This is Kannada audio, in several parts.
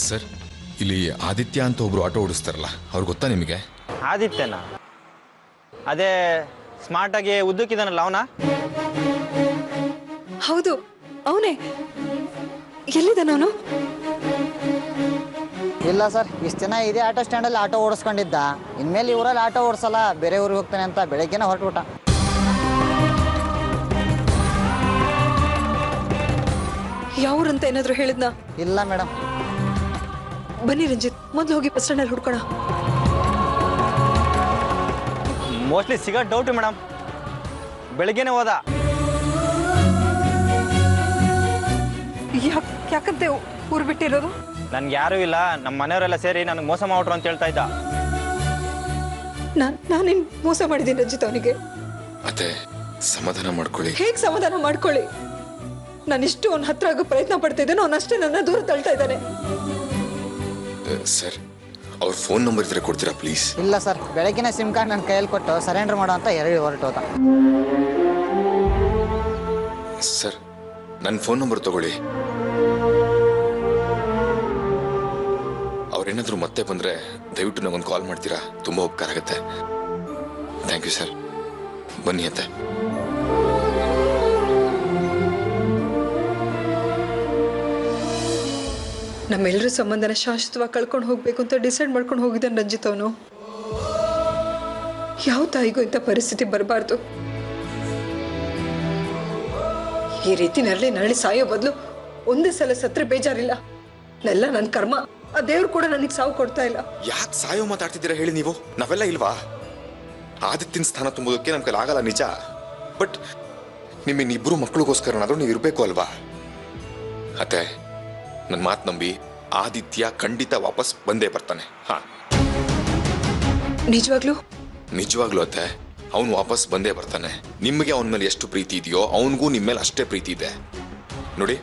ಸರ್, ಇಲ್ಲಿ ಆದಿತ್ಯ ಅಂತ ಒಬ್ರು ಆಟೋ ಓಡಿಸ್ತಾರಲ್ಲ, ಅವ್ರು ಗೊತ್ತಾ ನಿಮಗೆ? ಆದಿತ್ಯನಾ? ಅದೇ ಸ್ಮಾರ್ಟಾಗಿ ಉದ್ದಕ್ಕಿದಾನಲ್ಲ ಅವನಾ? ಹೌದು, ಅವನೇ. ಎಲ್ಲಿದ್ದಾನ ಅವನು? ಇಲ್ಲ ಸರ್, ಇಷ್ಟು ದಿನ ಇದೇ ಆಟೋ ಸ್ಟ್ಯಾಂಡಲ್ಲಿ ಆಟೋ ಓಡಿಸ್ಕೊಂಡಿದ್ದ. ಇನ್ಮೇಲೆ ಇವರಲ್ಲಿ ಆಟೋ ಓಡಿಸಲ್ಲ, ಬೇರೆ ಊರಿಗೆ ಹೋಗ್ತಾನೆ ಅಂತ ಬೆಳಗ್ಗೆನೇ ಹೊರಟ್ಬಿಟ್ಟ. ಯಾವ್ರಂತ ಏನಾದ್ರು ಹೇಳಿದ್ನಾ? ಇಲ್ಲ ಮೇಡಮ್. ಬನ್ನಿ ರಂಜಿತ್, ಮೊದ್ಲು ಹೋಗಿ ಬಸ್ ಸ್ಟ್ಯಾಂಡಲ್ಲಿ ಹುಡ್ಕೋಣ. ಮೋಸ್ಟ್ಲಿ ಸಿಗೋ ಡೌಟ್ ಮೇಡಮ್. ಬೆಳಗ್ಗೆನೆ ಹೋದ. ಯಾಕಂತೆ ಊರು ಬಿಟ್ಟಿರೋದು? ನನ್ಗೆ ಯಾರೂ ಇಲ್ಲ, ನಮ್ಮ ಮನೆಯವರೆಲ್ಲ ಸೇರಿ ನನಗೆ ಮೋಸ ಮಾಡ್ರು ಅಂತ ಹೇಳ್ತಾ ಇದ್ದ. ನಾನೇನು ಮೋಸ ಮಾಡಿದ್ದೀನಿ ರಂಜಿತ್ ಅವನಿಗೆ? ಅದೇ ಸಮಾಧಾನ ಮಾಡ್ಕೊಳ್ಳಿ. ಹೇಗೆ ಸಮಾಧಾನ ಮಾಡ್ಕೊಳ್ಳಿ? ನಾನಿಷ್ಟು ಅವನ ಹತ್ರ ಆಗೋ ಪ್ರಯತ್ನ ಪಡ್ತಾ ಇದ್ದೇನೆ, ಅವನಷ್ಟೇ ನನ್ನ ದೂರ ತಳ್ತಾ ಇದ್ದಾನೆ. ಸರ್, ಅವ್ರ ಫೋನ್ ನಂಬರ್ ಇದ್ರೆ ಕೊಡ್ತೀರಾ ಪ್ಲೀಸ್? ಇಲ್ಲ ಸರ್, ಬೆಳಗ್ಗೆನೇ ಸಿಮ್ ಕಾರ್ಡ್ ನನ್ನ ಕೈಯಲ್ಲಿ ಕೊಟ್ಟು ಸರೆಂಡರ್ ಮಾಡೋ ಅಂತ ಹೊರಟೋದ. ಸರ್, ನನ್ನ ಫೋನ್ ನಂಬರ್ ತಗೊಳ್ಳಿ. ಅವ್ರೇನಾದರೂ ಮತ್ತೆ ಬಂದರೆ ದಯವಿಟ್ಟು ನನಗೊಂದು ಕಾಲ್ ಮಾಡ್ತೀರಾ? ತುಂಬ ಉಪಕಾರ ಆಗುತ್ತೆ. Thank you sir. ಬನ್ನಿ ಅತ್ತೆ. ನಮ್ಮೆಲ್ಲರ ಸಂಬಂಧನ ಶಾಶ್ವತವಾಗಿ ಕಳ್ಕೊಂಡು ಹೋಗ್ಬೇಕು ಅಂತ ಡಿಸೈಡ್ ಮಾಡ್ಕೊಂಡು ಹೋಗಿದ್ದಾನೆ ರಂಜಿತ್ ಅವನು. ಯಾವ ತಾಯಿಗೂ ಇಂಥ ಪರಿಸ್ಥಿತಿ ಬರಬಾರ್ದು. ಈ ರೀತಿ ನರಳಿ ಸಾಯೋ ಬದಲು ಒಂದೇ ಸಲ ಸತ್ರೆ ಬೇಜಾರಿಲ್ಲ. ಎಲ್ಲ ನನ್ನ ಕರ್ಮ. ಆ ದೇವ್ರು ಕೂಡ ನನಗೆ ಸಾವು ಕೊಡ್ತಾ ಇಲ್ಲ. ಯಾಕೆ ಸಾಯೋ ಮಾತಾಡ್ತಿದ್ದೀರಾ ಹೇಳಿ ನೀವು? ನಾವೆಲ್ಲ ಇಲ್ವಾ? ಆದಿತ್ಯನ ಸ್ಥಾನ ತುಂಬೋದಕ್ಕೆ ನಮ್ಮ ಕೈಲಿ ಆಗಲ್ಲ ನಿಜ. ಬಟ್ ನಿಮ್ಮಿಬ್ಬರು ಮಕ್ಕಳಿಗೋಸ್ಕರನಾದ್ರೂ ನೀವು ಇರಬೇಕು ಅಲ್ವಾ? ಅತ್ತೆ, ನನ್ನ ಮಾತು ನಂಬಿ, ಆದಿತ್ಯ ಖಂಡಿತ ವಾಪಸ್ ಬಂದೇ ಬರ್ತಾನೆ. ಹಾ, ನಿಜವಾಗ್ಲೂ ಅತ್ತೆ, ಅವನು ವಾಪಸ್ ಬಂದೇ ಬರ್ತಾನೆ. ನಿಮಗೆ ಅವನ ಮೇಲೆ ಎಷ್ಟು ಪ್ರೀತಿ ಇದೆಯೋ ಅವನಿಗೂ ನಿಮ್ಮ ಮೇಲೆ ಅಷ್ಟೇ ಪ್ರೀತಿ ಇದೆ. ನೋಡಿ,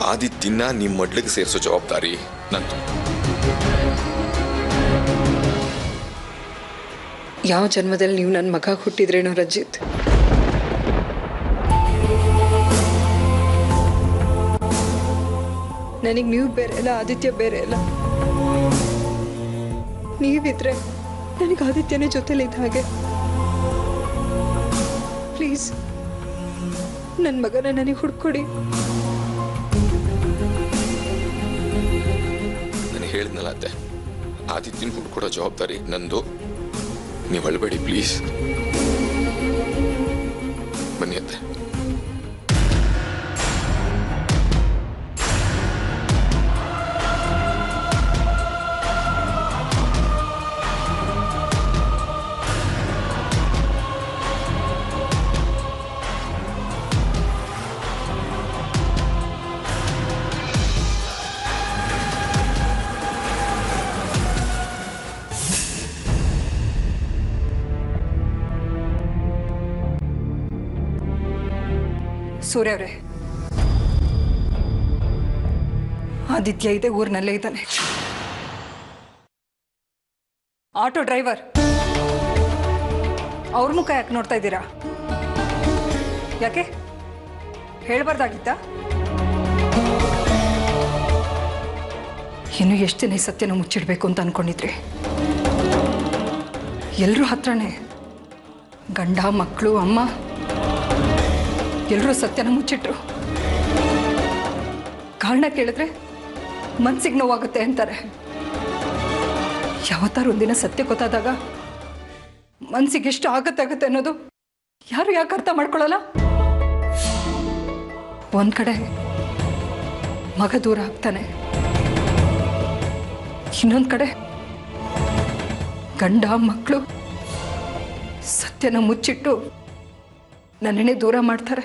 ಆದಿತ್ಯನ ನಿಮ್ಮ ಮಡ್ಲಿಗೆ ಸೇರಿಸೋ ಜವಾಬ್ದಾರಿ ನಂದು. ಯಾವ ಜನ್ಮದಲ್ಲಿ ನೀವು ನನ್ನ ಮಗ ಹುಟ್ಟಿದ್ರೇನೋ ರಂಜಿತ್. ನನಗೆ ನೀವು ಬೇರೆ ಅಲ್ಲ, ಆದಿತ್ಯ ಬೇರೆ ಅಲ್ಲ. ನೀವಿದ್ರೆ ನನಗೆ ಆದಿತ್ಯನೇ ಜೊತೆಲಿ ಇದ್ದ ಹಾಗೆ. ಪ್ಲೀಸ್ ನನ್ನ ಮಗನ ನನಗೆ ಹುಡ್ಕೊಡಿ. ನಾನು ಹೇಳಿದ್ನಲ್ಲ ಅತ್ತೆ, ಆದಿತ್ಯನ ಹುಡ್ಕೊಡೋ ಜವಾಬ್ದಾರಿ ನಂದು. ನೀವು ಅಳ್ಬೇಡಿ ಪ್ಲೀಸ್. ಬನ್ನಿ ಅತ್ತೆ. ಸೂರ್ಯ ಅವರೇ, ಆದಿತ್ಯ ಇದೆ, ಊರಿನಲ್ಲೇ ಇದ್ದಾನೆ. ಆಟೋ ಡ್ರೈವರ್ ಅವ್ರ ಮುಖ ಯಾಕೆ ನೋಡ್ತಾ ಇದ್ದೀರಾ? ಯಾಕೆ ಹೇಳ್ಬಾರ್ದಾಗಿತ್ತ? ಇನ್ನು ಎಷ್ಟು ದಿನ ಈ ಸತ್ಯನ ಮುಚ್ಚಿಡ್ಬೇಕು ಅಂತ ಅನ್ಕೊಂಡಿದ್ರಿ? ಎಲ್ಲರೂ ಹತ್ರನೇ ಗಂಡ, ಮಕ್ಕಳು, ಅಮ್ಮ ಎಲ್ಲರೂ ಸತ್ಯನ ಮುಚ್ಚಿಟ್ರು. ಕಾರಣ ಕೇಳಿದ್ರೆ ಮನ್ಸಿಗೆ ನೋವಾಗುತ್ತೆ ಅಂತಾರೆ. ಯಾವತ್ತಾರು ಒಂದಿನ ಸತ್ಯ ಗೊತ್ತಾದಾಗ ಮನ್ಸಿಗೆ ಎಷ್ಟು ಆಗುತ್ತೆ ಅನ್ನೋದು ಯಾರು ಯಾಕೆ ಅರ್ಥ ಮಾಡ್ಕೊಳ್ಳಲ್ಲ? ಒಂದ್ ಕಡೆ ಮಗ ದೂರ ಆಗ್ತಾನೆ, ಇನ್ನೊಂದ್ ಕಡೆ ಗಂಡ, ಮಕ್ಕಳು ಸತ್ಯನ ಮುಚ್ಚಿಟ್ಟು ನನ್ನನ್ನೇ ದೂರ ಮಾಡ್ತಾರೆ.